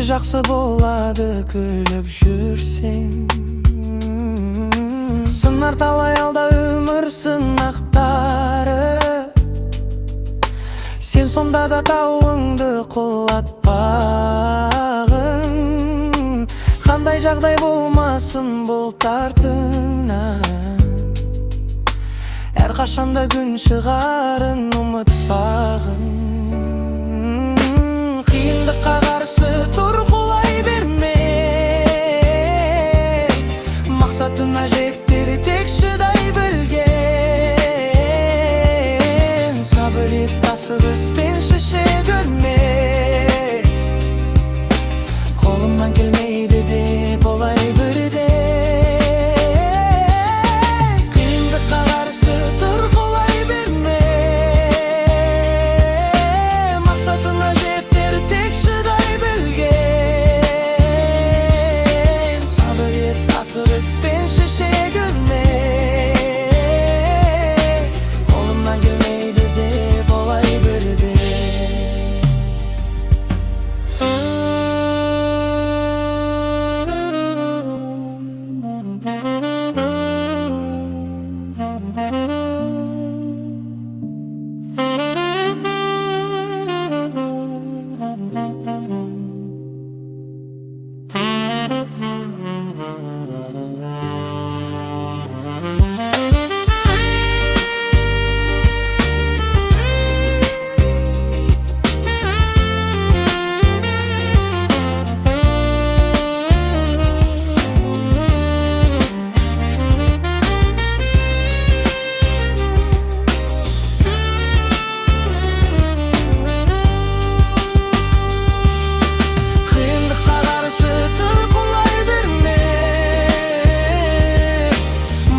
жақсы болады күліп жүрсең. Сынар талай алда өмір сынақтары, сен сонда да тауыңды құлатпағын. Қандай жағдай болмасын бұл тартына, әрқашанда күн шығарын ұмытпағын. Қиындыққа қарсы тұр, құлай берме, мақсатына жеттер тек шыдай білген. Сабыр ет, асығыспен шеше көрме, қолымнан келмейді деп олай бірде. Қиындыққа қарсы тұр, құлай берме, мақсатына жеттер тек шыдай білген. Сабыр ет, асығыспен шеше көрме, қолымнан келмейді деп олай бірде.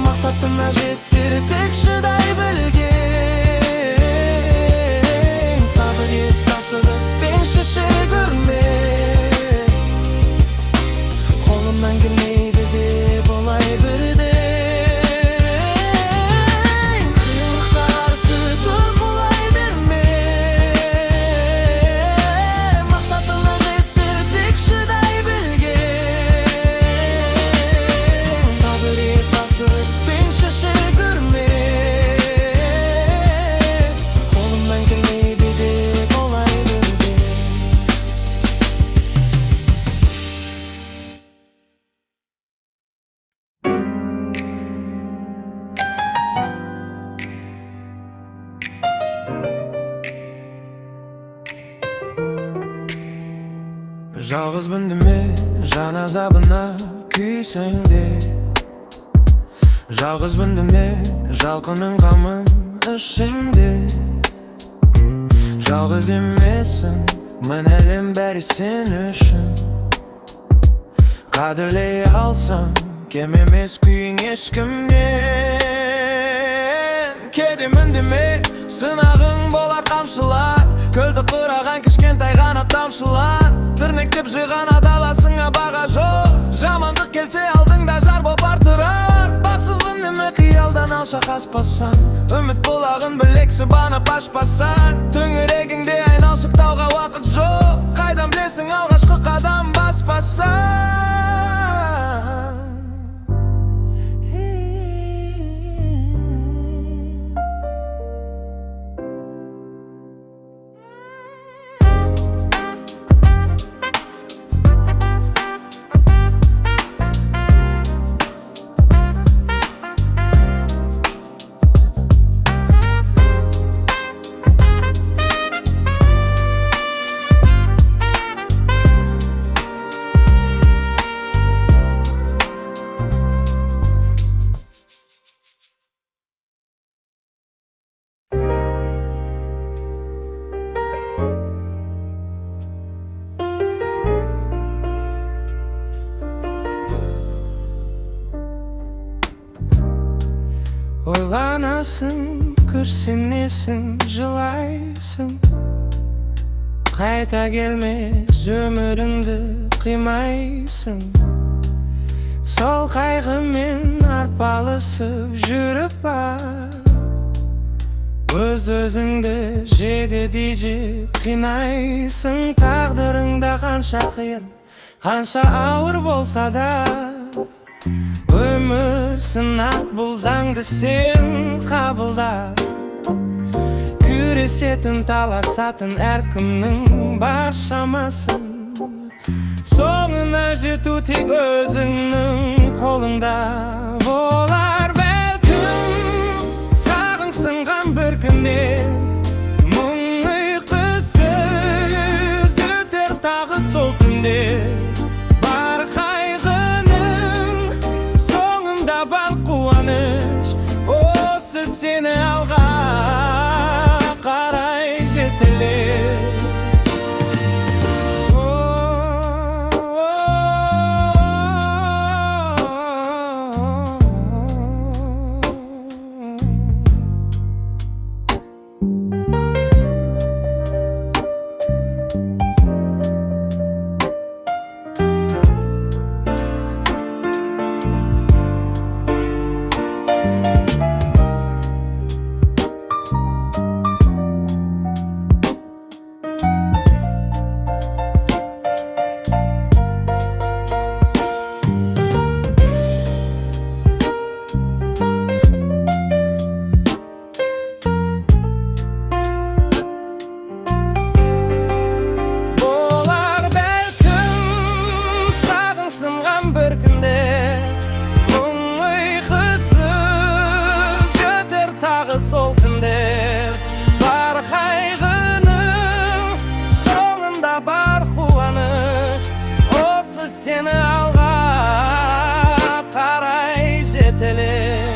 Мақсатына жеттер тек шыдай білген. Сабыр ет, асығыспен шеше көрме, қолымнан келмейді деп олай бірде. Қиындыққа қарсы тұр, құлай берме, мақсатына жеттер тек шыдай білген. Сабыр ет, асығыспен шеше көрме, қолымнан келмейді деп олай бірде. Жалғызбын деме, жан азабына күйсең де. Жалғызбын деме, жалқының қамын ішіңде. Жалғыз емессің, мың әлем бәрі сен үшін. Қадірлей алсаң, кем емес күйің ешкімнен. Кедемін деме, сынағың болар қамшылар, көлді қыраған кішкентай ғана тамшылар. Тірнектеп жиған адаласыңа баға жоқ, жамандық келсе алдыңда жар боп артырар. Бақсызбын деме, қиялдан алшақ аспасаң, үміт бұлағын білексі банып ашпасаң. Төңірегіңде айналшық тауға уақыт жоқ, қайдан білесің алғашқы қадам баспасаң. Ойланасың, күрсінесің, жылайсың, қайта келмес өміріңді қимайсың. Сол қайғымен арпалысып жүріп бар, өз-өзіңді жедел-жедел қинайсың. Тағдырыңда қанша қиын Kança ağır bolsa da ömür sınap bulsаңды sen kabılda. Küresетін таласатын әркімнің бар шамасын, соңына жету тек өзіңнің қолыңда болар. Бәлкім сағынсынған бір күнде мұң ұйқысыз өтер тағы сол түнде. Бар қайғының соңында бар қуаныш, осы сені алға қарай жетелер. Bir günde мұң ұйқысыз өтер тағы сол түнде. Бар қайғының соңында бар қуаныш, осы сені алға қарай жетелер.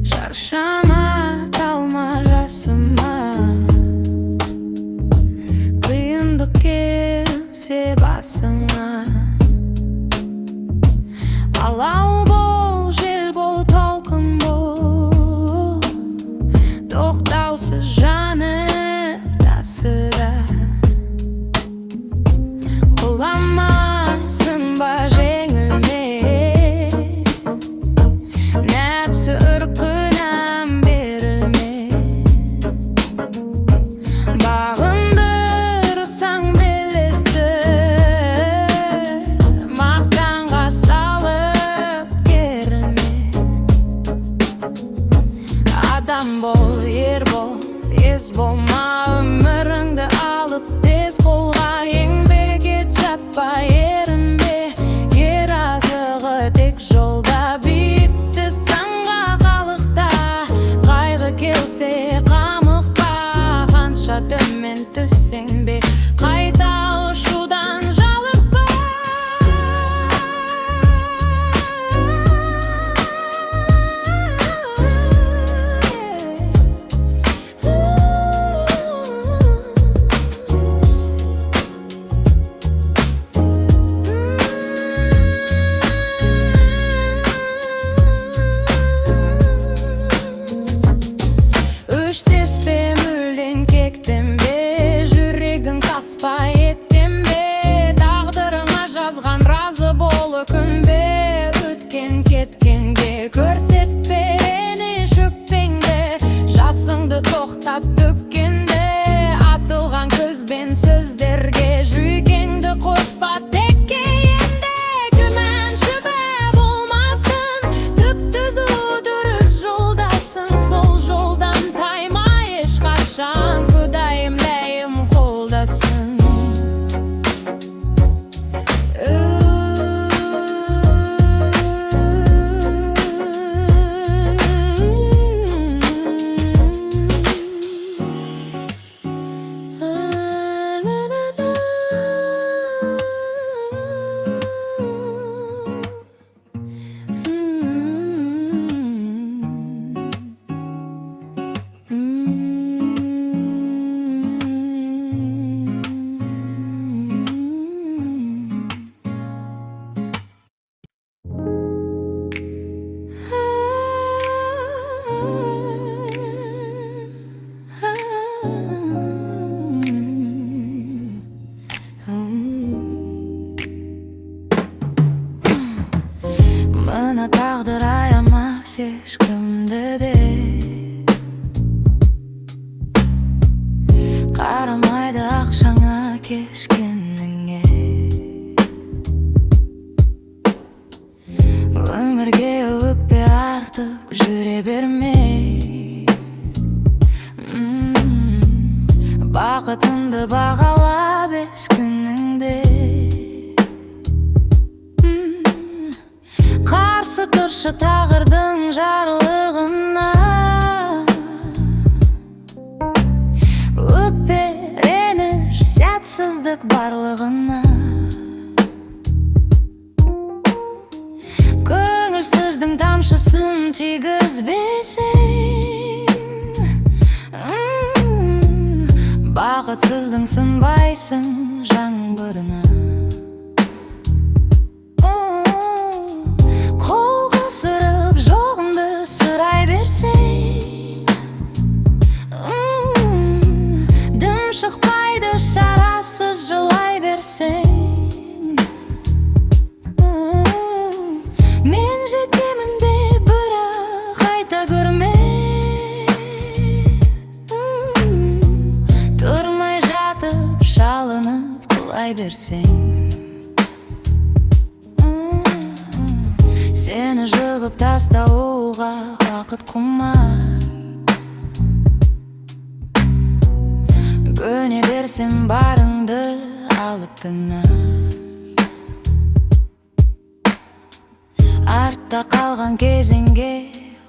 Şarşama kalma rasıma, kıyındık kelse basına. Alau bol, jel bol, talqın bol, toxtausuz janıp da sıra. Kullanmasın baş jеңілме, nәпсі ырқынан берілме. Бағындырсаң белесті, Mına tağdır ayamaz ешкімді де, қарамайды ақшаңа кешкеніңе. Өмірге өкпе артып жүре берме, бақытыңды бағалап еш күніңде. Қарсы тұршы тағырдың жарлығына, өкпе реніш сәтсіздік барлығына. Көңілсіздің тамшысын тигізбесең, бақытсыздың сынбайсың жаңбырына. Қол қусырып жоғыңды сұрай берсең, дым шықпайды шарасыз жылай берсең. Мен жетемін де бірақ қайта көрме, тұрмай жатып шалынып құлай берсең. Сені жығып тастауға уақыт құмар, көне берсең барыңды алып тынар. Артта қалған кезеңге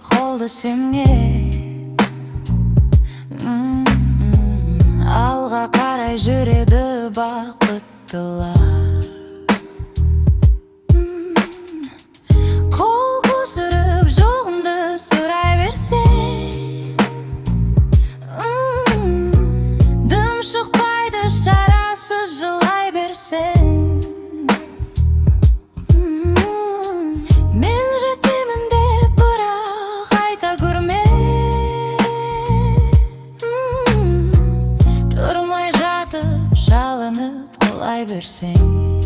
қолды семе, алға қарай жүреді бақыттылар. Қол қусырып жоғыңды сұрай берсең, дым шықпайды шарасыз жылай берсең. Мен жетемін деп бірақ қайта көрме, тұрмай жатып шалынып құлай берсең.